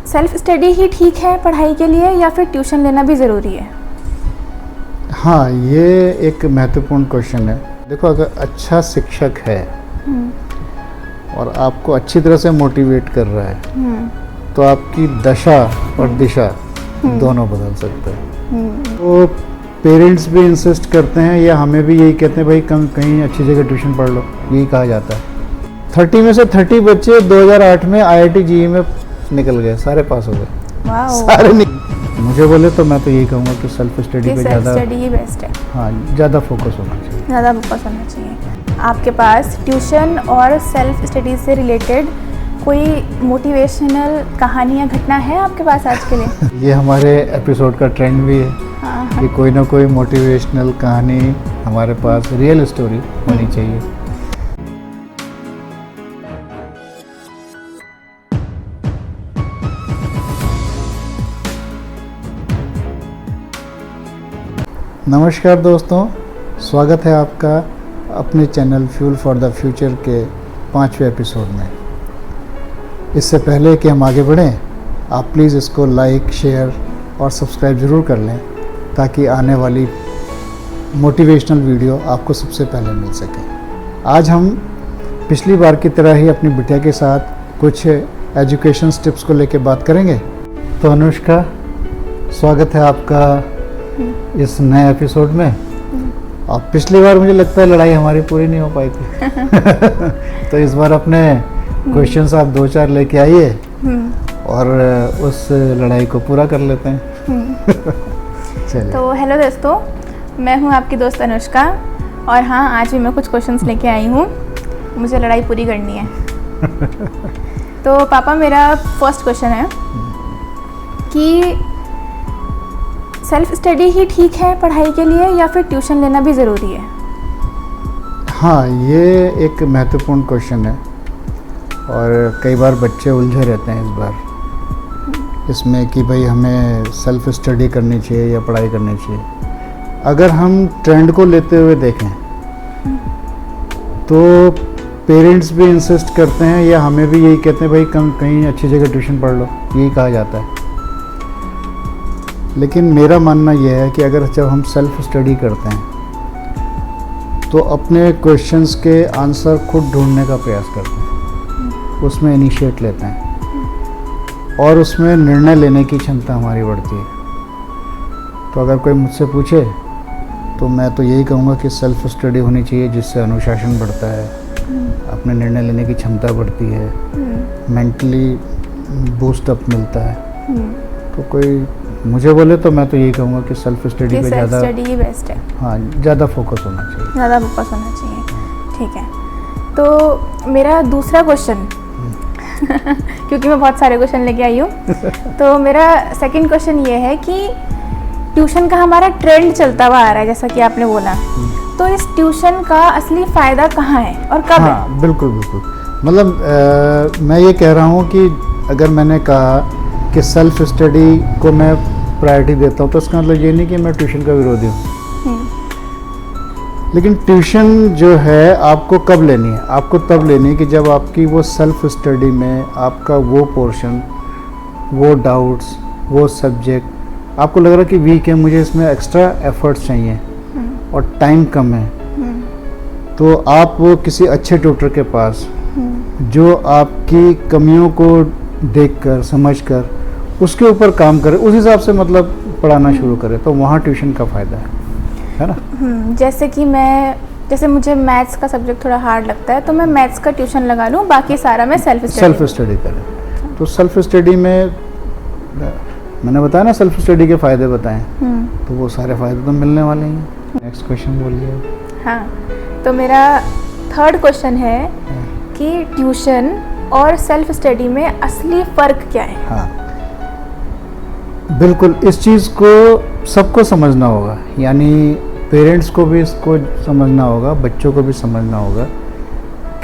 Self study ही ठीक है पढ़ाई के लिए या फिर ट्यूशन लेना भी ज़रूरी है? हाँ, ये एक महत्वपूर्ण क्वेश्चन है। देखो, अगर अच्छा शिक्षक है और आपको अच्छी तरह से मोटिवेट कर रहा है तो आपकी दशा और दिशा दोनों बदल सकते हैं। तो पेरेंट्स भी इंसिस्ट करते हैं या हमें भी यही कहते हैं, भाई कहीं अच्छी जगह ट्यूशन पढ़ लो, यही कहा जाता है। 30 में से 30 बच्चे 2008 में IIT JEE में निकल गए, सारे पास हो गए, सारे मुझे बोले तो मैं तो यही कहूँगा कि सेल्फ स्टडी पे ज़्यादा स्टडी बेस्ट है। हाँ, ज़्यादा फोकस होना चाहिए। ज़्यादा फोकस होना चाहिए। आपके पास ट्यूशन और सेल्फ स्टडी से रिलेटेड कोई मोटिवेशनल कहानी या घटना है आपके पास आज के लिए? ये हमारे एपिसोड का ट्रेंड भी है कि कोई ना कोई मोटिवेशनल कहानी हमारे पास, रियल स्टोरी होनी चाहिए। नमस्कार दोस्तों, स्वागत है आपका अपने channel fuel for the future के 5वें एपिसोड में। इससे पहले कि हम आगे बढ़ें, आप प्लीज़ इसको लाइक, शेयर और सब्सक्राइब ज़रूर कर लें ताकि आने वाली मोटिवेशनल वीडियो आपको सबसे पहले मिल सके। आज हम पिछली बार की तरह ही अपनी बिटिया के साथ कुछ एजुकेशन टिप्स को लेकर बात करेंगे। तो अनुष्का, स्वागत है आपका इस नए एपिसोड में। और पिछली बार मुझे लगता है लड़ाई हमारी पूरी नहीं हो पाई थी तो इस बार अपने क्वेश्चंस आप 2-4 लेके आइए और उस लड़ाई को पूरा कर लेते हैं। चलिए। तो हेलो दोस्तों, मैं हूं आपकी दोस्त अनुष्का और हाँ, आज भी मैं कुछ क्वेश्चंस लेके आई हूं, मुझे लड़ाई पूरी करनी है। तो पापा, मेरा फर्स्ट क्वेश्चन है कि सेल्फ स्टडी ही ठीक है पढ़ाई के लिए या फिर ट्यूशन लेना भी ज़रूरी है? हाँ, ये एक महत्वपूर्ण क्वेश्चन है और कई बार बच्चे उलझे रहते हैं इस बार इसमें कि भाई हमें सेल्फ स्टडी करनी चाहिए या पढ़ाई करनी चाहिए। अगर हम ट्रेंड को लेते हुए देखें तो पेरेंट्स भी इंसिस्ट करते हैं या हमें भी यही कहते हैं, भाई कहीं अच्छी जगह ट्यूशन पढ़ लो, यही कहा जाता है। लेकिन मेरा मानना यह है कि अगर जब हम सेल्फ स्टडी करते हैं तो अपने क्वेश्चंस के आंसर खुद ढूंढने का प्रयास करते हैं, उसमें इनिशिएट लेते हैं और उसमें निर्णय लेने की क्षमता हमारी बढ़ती है। तो अगर कोई मुझसे पूछे तो मैं तो यही कहूँगा कि सेल्फ स्टडी होनी चाहिए, जिससे अनुशासन बढ़ता है, अपने निर्णय लेने की क्षमता बढ़ती है, मेंटली बूस्ट अप मिलता है। तो कोई मुझे बोले तो मैं तो यही कहूँगा कि सेल्फ स्टडी पे ज़्यादा स्टडी बेस्ट है। हाँ, ज़्यादा फोकस होना चाहिए। ज़्यादा फोकस होना चाहिए, ठीक है। तो मेरा दूसरा क्वेश्चन क्योंकि मैं बहुत सारे क्वेश्चन लेके आई हूँ तो मेरा सेकंड क्वेश्चन ये है कि ट्यूशन का हमारा ट्रेंड चलता हुआ आ रहा है, जैसा कि आपने बोला, तो इस ट्यूशन का असली फ़ायदा कहाँ है और कब है? हाँ, बिल्कुल बिल्कुल। मतलब मैं ये कह रहा हूँ कि अगर मैंने कहा कि सेल्फ स्टडी को मैं प्रायोरिटी देता हूँ तो इसका मतलब ये नहीं कि मैं ट्यूशन का विरोधी हूँ। लेकिन ट्यूशन जो है आपको कब लेनी है? आपको तब लेनी है कि जब आपकी वो सेल्फ स्टडी में आपका वो पोर्शन, वो डाउट्स, वो सब्जेक्ट आपको लग रहा है कि वीक है, मुझे इसमें एक्स्ट्रा एफर्ट्स चाहिए और टाइम कम है, तो आप वो किसी अच्छे ट्यूटर के पास जो आपकी कमियों को देखकर, समझकर उसके ऊपर काम करे, उस हिसाब से मतलब पढ़ाना शुरू करे, तो वहाँ ट्यूशन का फ़ायदा है ना? जैसे मुझे मैथ्स का सब्जेक्ट थोड़ा हार्ड लगता है तो मैं मैथ्स का ट्यूशन लगा लूँ, बाकी सारा मैं सेल्फ स्टडी करें। तो सेल्फ स्टडी में मैंने बताया ना, सेल्फ स्टडी के फ़ायदे बताएं, तो वो सारे फ़ायदे तो मिलने वाले हैं। नेक्स्ट क्वेश्चन बोलिए। हाँ, तो मेरा थर्ड क्वेश्चन है कि ट्यूशन और सेल्फ स्टडी में असली फ़र्क क्या है? हाँ, बिल्कुल, इस चीज़ को सबको समझना होगा, यानी पेरेंट्स को भी इसको समझना होगा, बच्चों को भी समझना होगा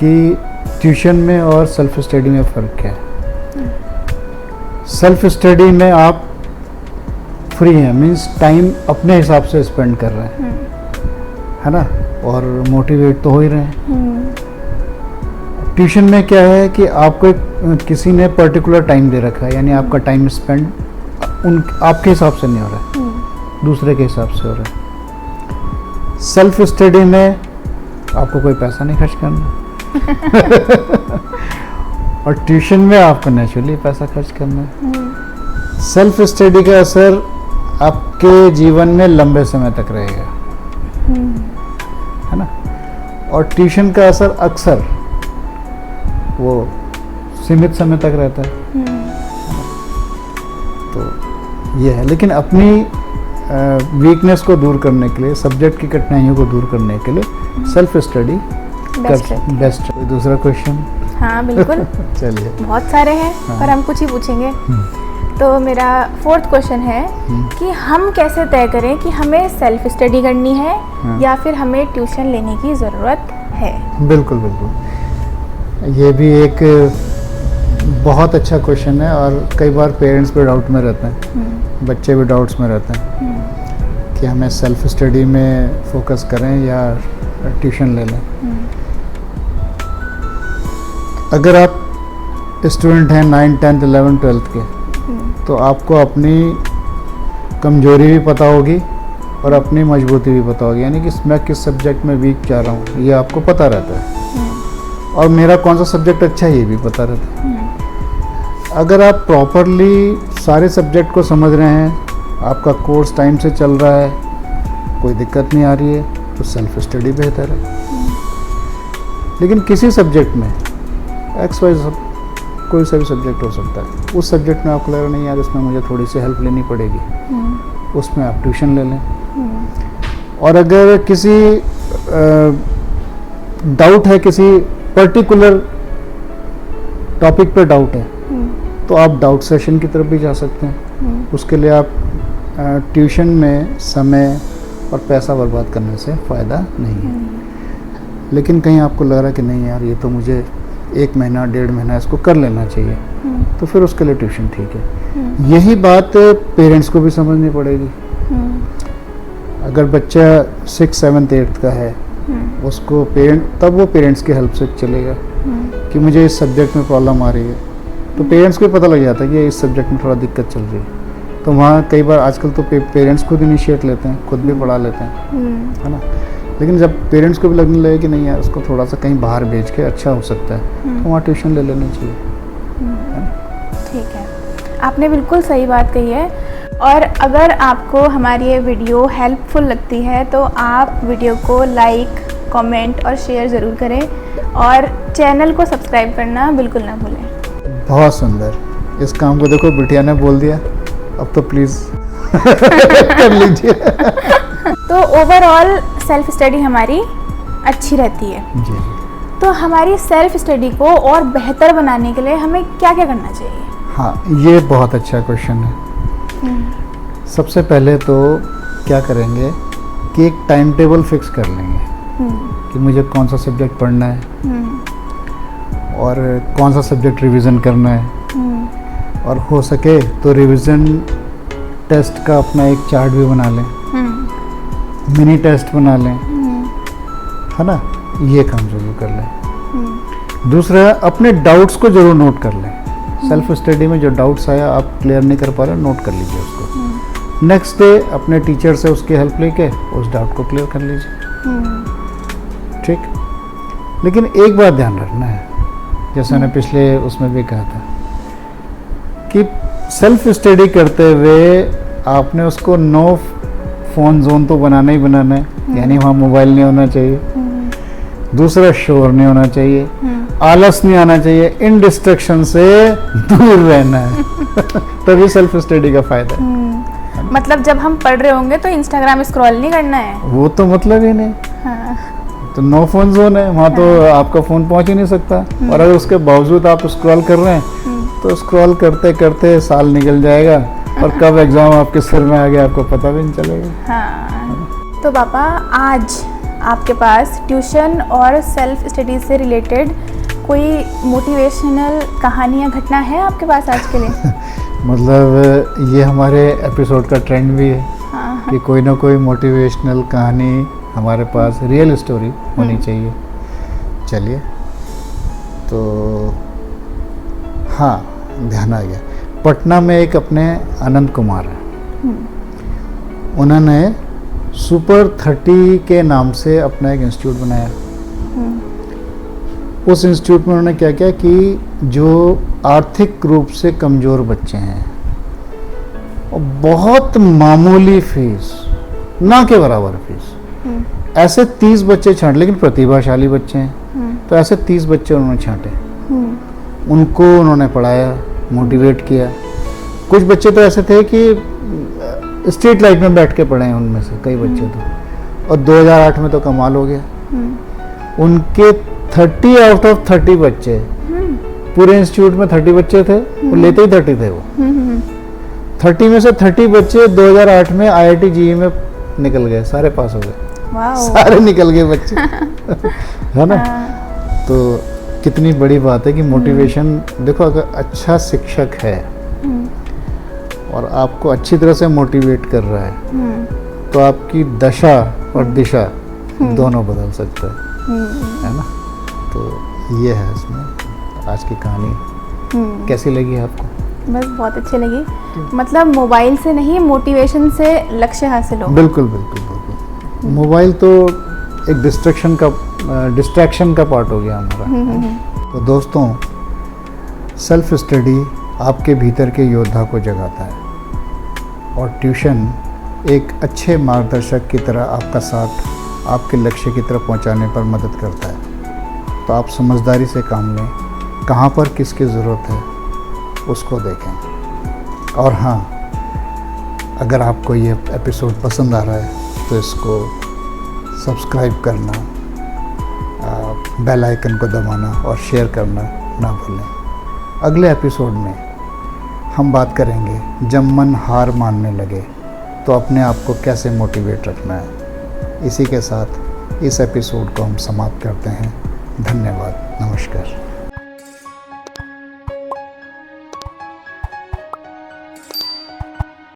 कि ट्यूशन में और सेल्फ स्टडी में फ़र्क क्या है। सेल्फ स्टडी में आप फ्री हैं, मीन्स टाइम अपने हिसाब से स्पेंड कर रहे हैं, है ना, और मोटिवेट तो हो ही रहे हैं। ट्यूशन में क्या है कि आपको एक किसी ने पर्टिकुलर टाइम दे रखा है, यानी आपका टाइम स्पेंड आपके हिसाब से नहीं हो रहा है, दूसरे के हिसाब से हो रहा है। सेल्फ स्टडी में आपको कोई पैसा नहीं खर्च करना और ट्यूशन में आपको नेचुरली पैसा खर्च करना है। सेल्फ स्टडी का असर आपके जीवन में लंबे समय तक रहेगा, है ना, और ट्यूशन का असर अक्सर वो सीमित समय तक रहता है। तो ये है, लेकिन अपनी वीकनेस को दूर करने के लिए, सब्जेक्ट की कठिनाइयों को दूर करने के लिए सेल्फ स्टडी बेस्ट। कोई दूसरा क्वेश्चन? हाँ बिल्कुल। चलिए, बहुत सारे हैं पर हम कुछ ही पूछेंगे। तो मेरा 4th क्वेश्चन है कि हम कैसे तय करें कि हमें सेल्फ स्टडी करनी है या फिर हमें ट्यूशन लेने की ज़रूरत है? बिल्कुल बिल्कुल, ये भी एक बहुत अच्छा क्वेश्चन है और कई बार पेरेंट्स भी डाउट में रहते हैं, बच्चे भी डाउट्स में रहते हैं कि हमें सेल्फ स्टडी में फोकस करें या ट्यूशन ले लें। अगर आप स्टूडेंट हैं 9, 10, 11, 12 के, तो आपको अपनी कमजोरी भी पता होगी और अपनी मजबूती भी पता होगी, यानी कि मैं किस सब्जेक्ट में वीक जा रहा हूँ ये आपको पता रहता है, और मेरा कौन सा सब्जेक्ट अच्छा है ये भी पता रहता है। अगर आप प्रॉपरली सारे सब्जेक्ट को समझ रहे हैं, आपका कोर्स टाइम से चल रहा है, कोई दिक्कत नहीं आ रही है, तो सेल्फ स्टडी बेहतर है। लेकिन किसी सब्जेक्ट में XY कोई सा भी सब्जेक्ट हो सकता है, उस सब्जेक्ट में आपको लग रहा नहीं यार इसमें मुझे थोड़ी सी हेल्प लेनी पड़ेगी, उसमें आप ट्यूशन ले लें। और अगर किसी डाउट है, किसी पर्टिकुलर टॉपिक पे डाउट है, तो आप डाउट सेशन की तरफ भी जा सकते हैं। उसके लिए आप ट्यूशन में समय और पैसा बर्बाद करने से फ़ायदा नहीं है। लेकिन कहीं आपको लग रहा है कि नहीं यार ये तो मुझे 1 महीना 1.5 महीना इसको कर लेना चाहिए, तो फिर उसके लिए ट्यूशन ठीक है। यही बात पेरेंट्स को भी समझनी पड़ेगी। अगर बच्चा 6, 7, 8 का है, उसको तब वो पेरेंट्स की हेल्प से चलेगा कि मुझे इस सब्जेक्ट में प्रॉब्लम आ रही है, तो पेरेंट्स को पता लग जाता है कि इस सब्जेक्ट में थोड़ा दिक्कत चल रही है। तो वहाँ कई बार आजकल तो पेरेंट्स खुद इनिशिएट लेते हैं, खुद भी पढ़ा लेते हैं, है ना। लेकिन जब पेरेंट्स को भी लगने लगे कि नहीं यार उसको थोड़ा सा कहीं बाहर भेज के अच्छा हो सकता है, तो वहाँ ट्यूशन ले लेनी चाहिए। ठीक है, आपने बिल्कुल सही बात कही है। और अगर आपको हमारी ये वीडियो हेल्पफुल लगती है तो आप वीडियो को लाइक, कमेंट और शेयर ज़रूर करें, और चैनल को सब्सक्राइब करना बिल्कुल ना भूलें। बहुत सुंदर, इस काम को देखो बिटिया ने बोल दिया, अब तो प्लीज़ कर लीजिए। तो ओवरऑल सेल्फ स्टडी हमारी अच्छी रहती है जी। तो हमारी सेल्फ स्टडी को और बेहतर बनाने के लिए हमें क्या क्या करना चाहिए? हाँ, ये बहुत अच्छा क्वेश्चन है। सबसे पहले तो क्या करेंगे कि एक टाइम टेबल फिक्स कर लेंगे कि मुझे कौन सा सब्जेक्ट पढ़ना है और कौन सा सब्जेक्ट रिवीजन करना है, और हो सके तो रिवीजन टेस्ट का अपना एक चार्ट भी बना लें, मिनी टेस्ट बना लें, है ना, ये काम जरूर कर लें। दूसरा, अपने डाउट्स को जरूर नोट कर लें। सेल्फ स्टडी में जो डाउट्स आया आप क्लियर नहीं कर पा रहे, नोट कर लीजिए उसको। नेक्स्ट डे अपने टीचर से उसकी हेल्प लेके उस डाउट को क्लियर कर लीजिए। ठीक, लेकिन एक बात ध्यान रखना है, जैसे मैंने पिछले उसमें भी कहा था कि सेल्फ स्टडी करते हुए आपने उसको नो फोन जोन तो बनाना ही बनाना है, यानी वहाँ मोबाइल नहीं होना चाहिए, दूसरा शोर नहीं होना चाहिए, आलस नहीं आना चाहिए, इन डिस्ट्रैक्शन से दूर रहना है। तभी सेल्फ स्टडी का फायदा है। मतलब जब हम पढ़ रहे होंगे तो इंस्टाग्राम स्क्रॉल नहीं करना है, वो तो मतलब ही नहीं। हाँ। तो नो फोन जोन है, वहाँ तो आपका फोन पहुँच ही नहीं सकता, और अगर उसके बावजूद आप स्क्रॉल कर रहे हैं तो स्क्रॉल करते करते साल निकल जाएगा, और कब एग्जाम आपके सिर में आ गया आपको पता भी नहीं चलेगा। हाँ। तो पापा, आज आपके पास ट्यूशन और सेल्फ स्टडी से रिलेटेड कोई मोटिवेशनल कहानी या घटना है आपके पास आज के लिए? मतलब ये हमारे एपिसोड का ट्रेंड भी है। हाँ। कि कोई ना कोई मोटिवेशनल कहानी हमारे पास, रियल स्टोरी होनी चाहिए। चलिए, तो हाँ, ध्यान आ गया। पटना में एक अपने आनंद कुमार हैं, उन्होंने सुपर 30 के नाम से अपना एक इंस्टीट्यूट बनाया। उस इंस्टीट्यूट में उन्होंने क्या किया कि जो आर्थिक रूप से कमज़ोर बच्चे हैं, और बहुत मामूली फीस, ना के बराबर फीस, ऐसे 30 बच्चे छांटे, लेकिन प्रतिभाशाली बच्चे हैं, तो ऐसे 30 बच्चे उन्होंने छांटे। उनको उन्होंने पढ़ाया, मोटिवेट किया। कुछ बच्चे तो ऐसे थे कि स्ट्रीट लाइट में बैठ के पढ़े हैं, उनमें से कई बच्चे तो, और 2008 में तो कमाल हो गया। उनके 30 आउट ऑफ 30 बच्चे, पूरे इंस्टीट्यूट में 30 बच्चे थे, वो लेते ही 30 थे वो। 30 में से 30 बच्चे 2008 में IIT JEE में निकल गए, सारे पास हो गए, सारे निकल गए बच्चे है ना। तो कितनी बड़ी बात है कि मोटिवेशन, देखो अगर अच्छा शिक्षक है और आपको अच्छी तरह से मोटिवेट कर रहा है, तो आपकी दशा और दिशा दोनों बदल सकता है ना। तो ये है इसमें आज की कहानी। कैसी लगी आपको? बस बहुत अच्छी लगी। मतलब मोबाइल से नहीं, मोटिवेशन से लक्ष्य हासिल हो। बिल्कुल बिल्कुल बिल्कुल। मोबाइल तो एक डिस्ट्रैक्शन का पार्ट हो गया हमारा। तो दोस्तों, सेल्फ स्टडी आपके भीतर के योद्धा को जगाता है, और ट्यूशन एक अच्छे मार्गदर्शक की तरह आपका साथ आपके लक्ष्य की तरफ पहुंचाने पर मदद करता है। तो आप समझदारी से काम लें, कहाँ पर किसकी ज़रूरत है उसको देखें। और हाँ, अगर आपको ये एपिसोड पसंद आ रहा है तो इसको सब्सक्राइब करना, बेल आइकन को दबाना और शेयर करना ना भूलें। अगले एपिसोड में हम बात करेंगे, जब मन हार मानने लगे तो अपने आप को कैसे मोटिवेट रखना है। इसी के साथ इस एपिसोड को हम समाप्त करते हैं। धन्यवाद, नमस्कार।